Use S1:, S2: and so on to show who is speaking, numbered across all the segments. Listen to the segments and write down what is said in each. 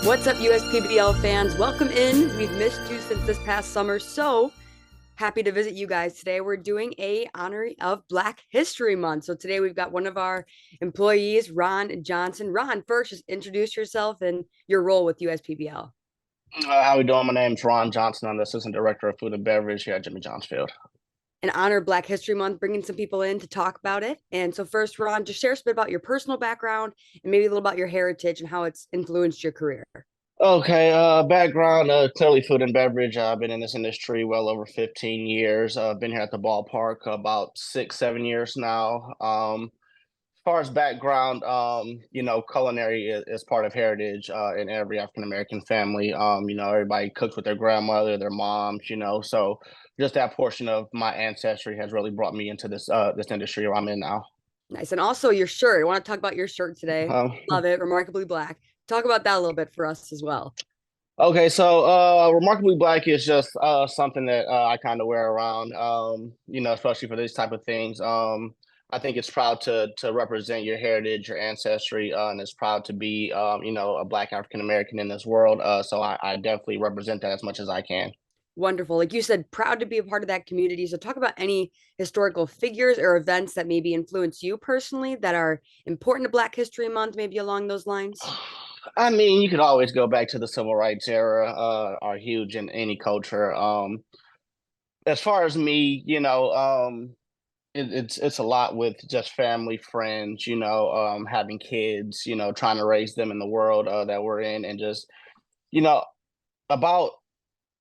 S1: What's up, USPBL fans? Welcome in. We've missed you since this past summer, so happy to visit you guys. Today we're doing a honor of Black History Month. So today we've got one of our employees, Ron Johnson. Ron, first, just introduce yourself and your role with USPBL.
S2: How we doing? My name's Ron Johnson. I'm the Assistant Director of Food and Beverage here at Jimmy John's Field.
S1: In honor of Black History Month, bringing some people in to talk about it. And so first, Ron, just share us a bit about your personal background and maybe a little about your heritage and how it's influenced your career.
S2: Okay, background, clearly food and beverage. I've been in this industry well over 15 years. I've been here at the ballpark about 6, 7 years now. As far as background, culinary is part of heritage in every African American family. Everybody cooks with their grandmother, their moms, so just that portion of my ancestry has really brought me into this industry where I'm in now.
S1: Nice. And also your shirt. I want to talk about your shirt today.
S2: Um,
S1: Love it. Remarkably Black. Talk about that a little bit for us as well.
S2: Okay, so remarkably black is just something that I kind of wear around, especially for these type of things. I think it's proud to represent your heritage, your ancestry, and it's proud to be a Black African American in this world. So I definitely represent that as much as I can.
S1: Wonderful. Like you said, proud to be a part of that community. So talk about any historical figures or events that maybe influence you personally that are important to Black History Month, maybe along those lines.
S2: I mean, you could always go back to the civil rights era, are huge in any culture. As far as me, it's a lot with just family, friends, having kids, trying to raise them in the world that we're in, and just you know about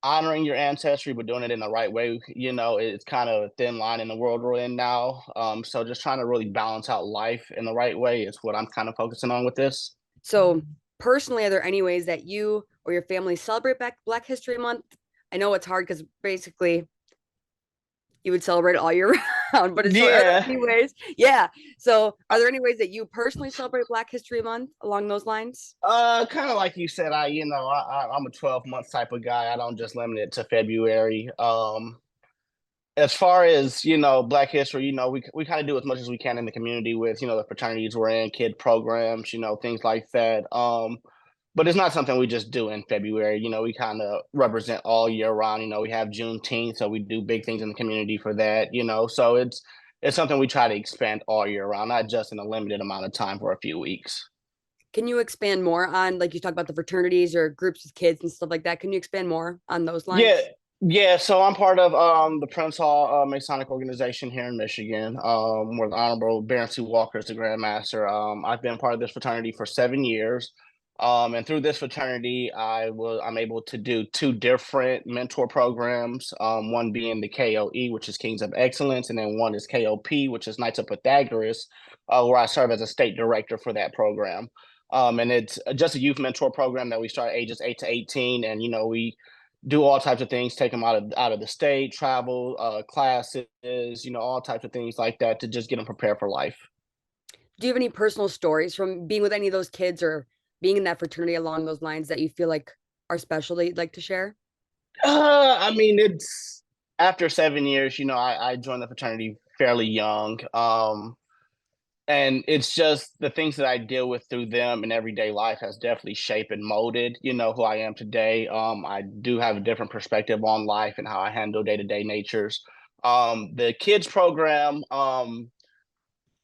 S2: honoring your ancestry, but doing it in the right way. It's kind of a thin line in the world we're in now. So just trying to really balance out life in the right way is what I'm kind of focusing on with this.
S1: So personally, are there any ways that you or your family celebrate Black History Month? I know it's hard because basically you would celebrate all year round, but are there
S2: Yeah.
S1: any ways? Yeah. So are there any ways that you personally celebrate Black History Month along those lines?
S2: Kind of like you said, I'm a 12 month type of guy. I don't just limit it to February. As far as Black History, we kind of do as much as we can in the community with the fraternities we're in, kid programs, things like that. But it's not something we just do in February. We kind of represent all year round. We have Juneteenth, so we do big things in the community for that. So it's something we try to expand all year round, not just in a limited amount of time for a few weeks.
S1: Can you expand more on, like you talk about the fraternities or groups with kids and stuff like that? Can you expand more on those
S2: Yeah,
S1: lines?
S2: yeah. So I'm part of the Prince Hall Masonic organization here in Michigan. Where the Honorable Baron C. Walker is the Grand Master. I've been part of this fraternity for 7 years. And through this fraternity, I'm able to do two different mentor programs. One being the KOE, which is Kings of Excellence, and then one is KOP, which is Knights of Pythagoras, where I serve as a state director for that program. And it's just a youth mentor program that we start at ages 8 to 18, and we do all types of things, take them out of the state, travel, classes, all types of things like that to just get them prepared for life.
S1: Do you have any personal stories from being with any of those kids or being in that fraternity along those lines that you feel like are special that you'd like to share?
S2: I mean, it's after 7 years. I joined the fraternity fairly young, and it's just the things that I deal with through them in everyday life has definitely shaped and molded, who I am today. I do have a different perspective on life and how I handle day to day natures. The kids program,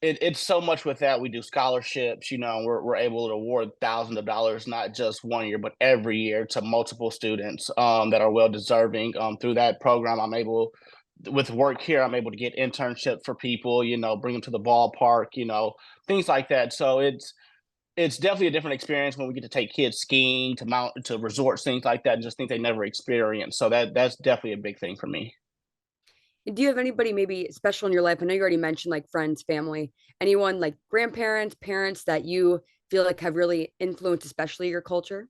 S2: it's so much with that. We do scholarships, we're able to award thousands of dollars, not just one year, but every year to multiple students that are well deserving. Through that program, with work here, I'm able to get internships for people, bring them to the ballpark, things like that. So it's definitely a different experience when we get to take kids skiing to resorts, things like that, and just think they never experienced. So that's definitely a big thing for me.
S1: Do you have anybody maybe special in your life? I know you already mentioned like friends, family, anyone like grandparents, parents that you feel like have really influenced, especially your culture?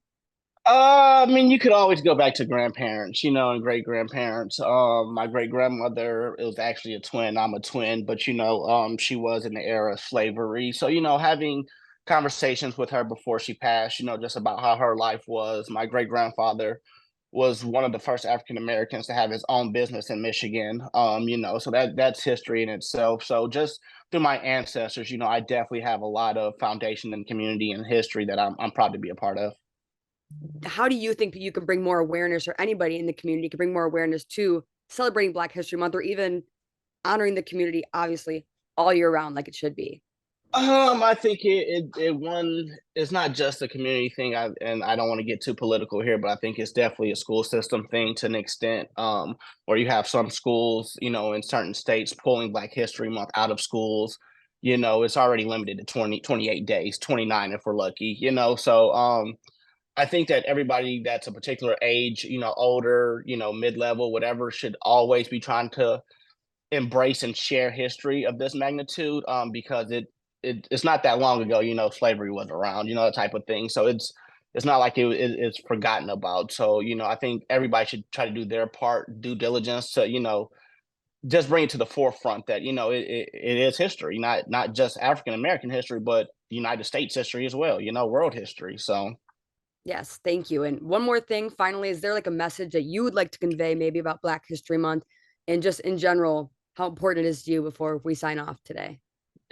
S2: I mean, you could always go back to grandparents, and great grandparents. My great grandmother, it was actually a twin. I'm a twin, but she was in the era of slavery. So, having conversations with her before she passed, just about how her life was. My great grandfather was one of the first African Americans to have his own business in Michigan. So that's history in itself. So just through my ancestors, I definitely have a lot of foundation in community and history that I'm proud to be a part of.
S1: how do you think you can bring more awareness, or anybody in the community can bring more awareness to celebrating Black History Month, or even honoring the community, obviously, all year round, like it should be?
S2: I think it one it's not just a community thing. And I don't want to get too political here, but I think it's definitely a school system thing to an extent. Where you have some schools, in certain states pulling Black History Month out of schools. It's already limited to 28 days, 29 if we're lucky. So I think that everybody that's a particular age, older, mid level, whatever, should always be trying to embrace and share history of this magnitude, because it's not that long ago, slavery was around, that type of thing. So it's not like it's forgotten about. So I think everybody should try to do their part, due diligence, to just bring it to the forefront that it is history, not just African American history, but United States history as well, world history. So
S1: Yes, thank you. And one more thing, finally, is there like a message that you would like to convey, maybe about Black History Month and just in general, how important it is to you before we sign off today?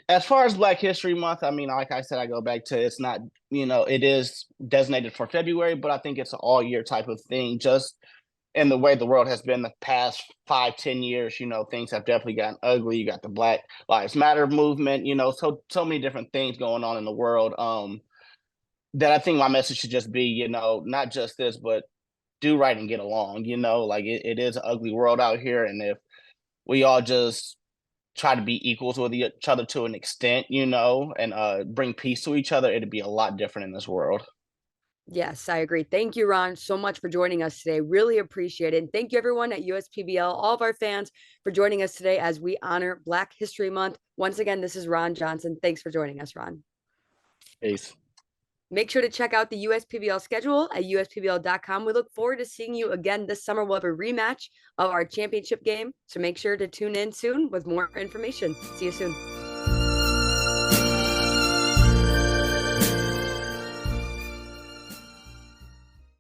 S2: as far as Black History Month, I mean, like I said, I go back to, it's not, it is designated for February, but I think it's an all year type of thing. Just in the way the world has been the past 5, 10 years, things have definitely gotten ugly. You got the Black Lives Matter movement, so many different things going on in the world. That I think my message should just be, not just this, but do right and get along. Like it is an ugly world out here, and if we all just try to be equals with each other to an extent, and bring peace to each other, it'd be a lot different in this world.
S1: Yes, I agree. Thank you, Ron, so much for joining us today. Really appreciate it. And thank you, everyone at USPBL, all of our fans, for joining us today as we honor Black History Month. Once again, this is Ron Johnson. Thanks for joining us, Ron.
S2: Peace.
S1: Make sure to check out the USPBL schedule at uspbl.com. We look forward to seeing you again this summer. We'll have a rematch of our championship game. So make sure to tune in soon with more information. See you soon.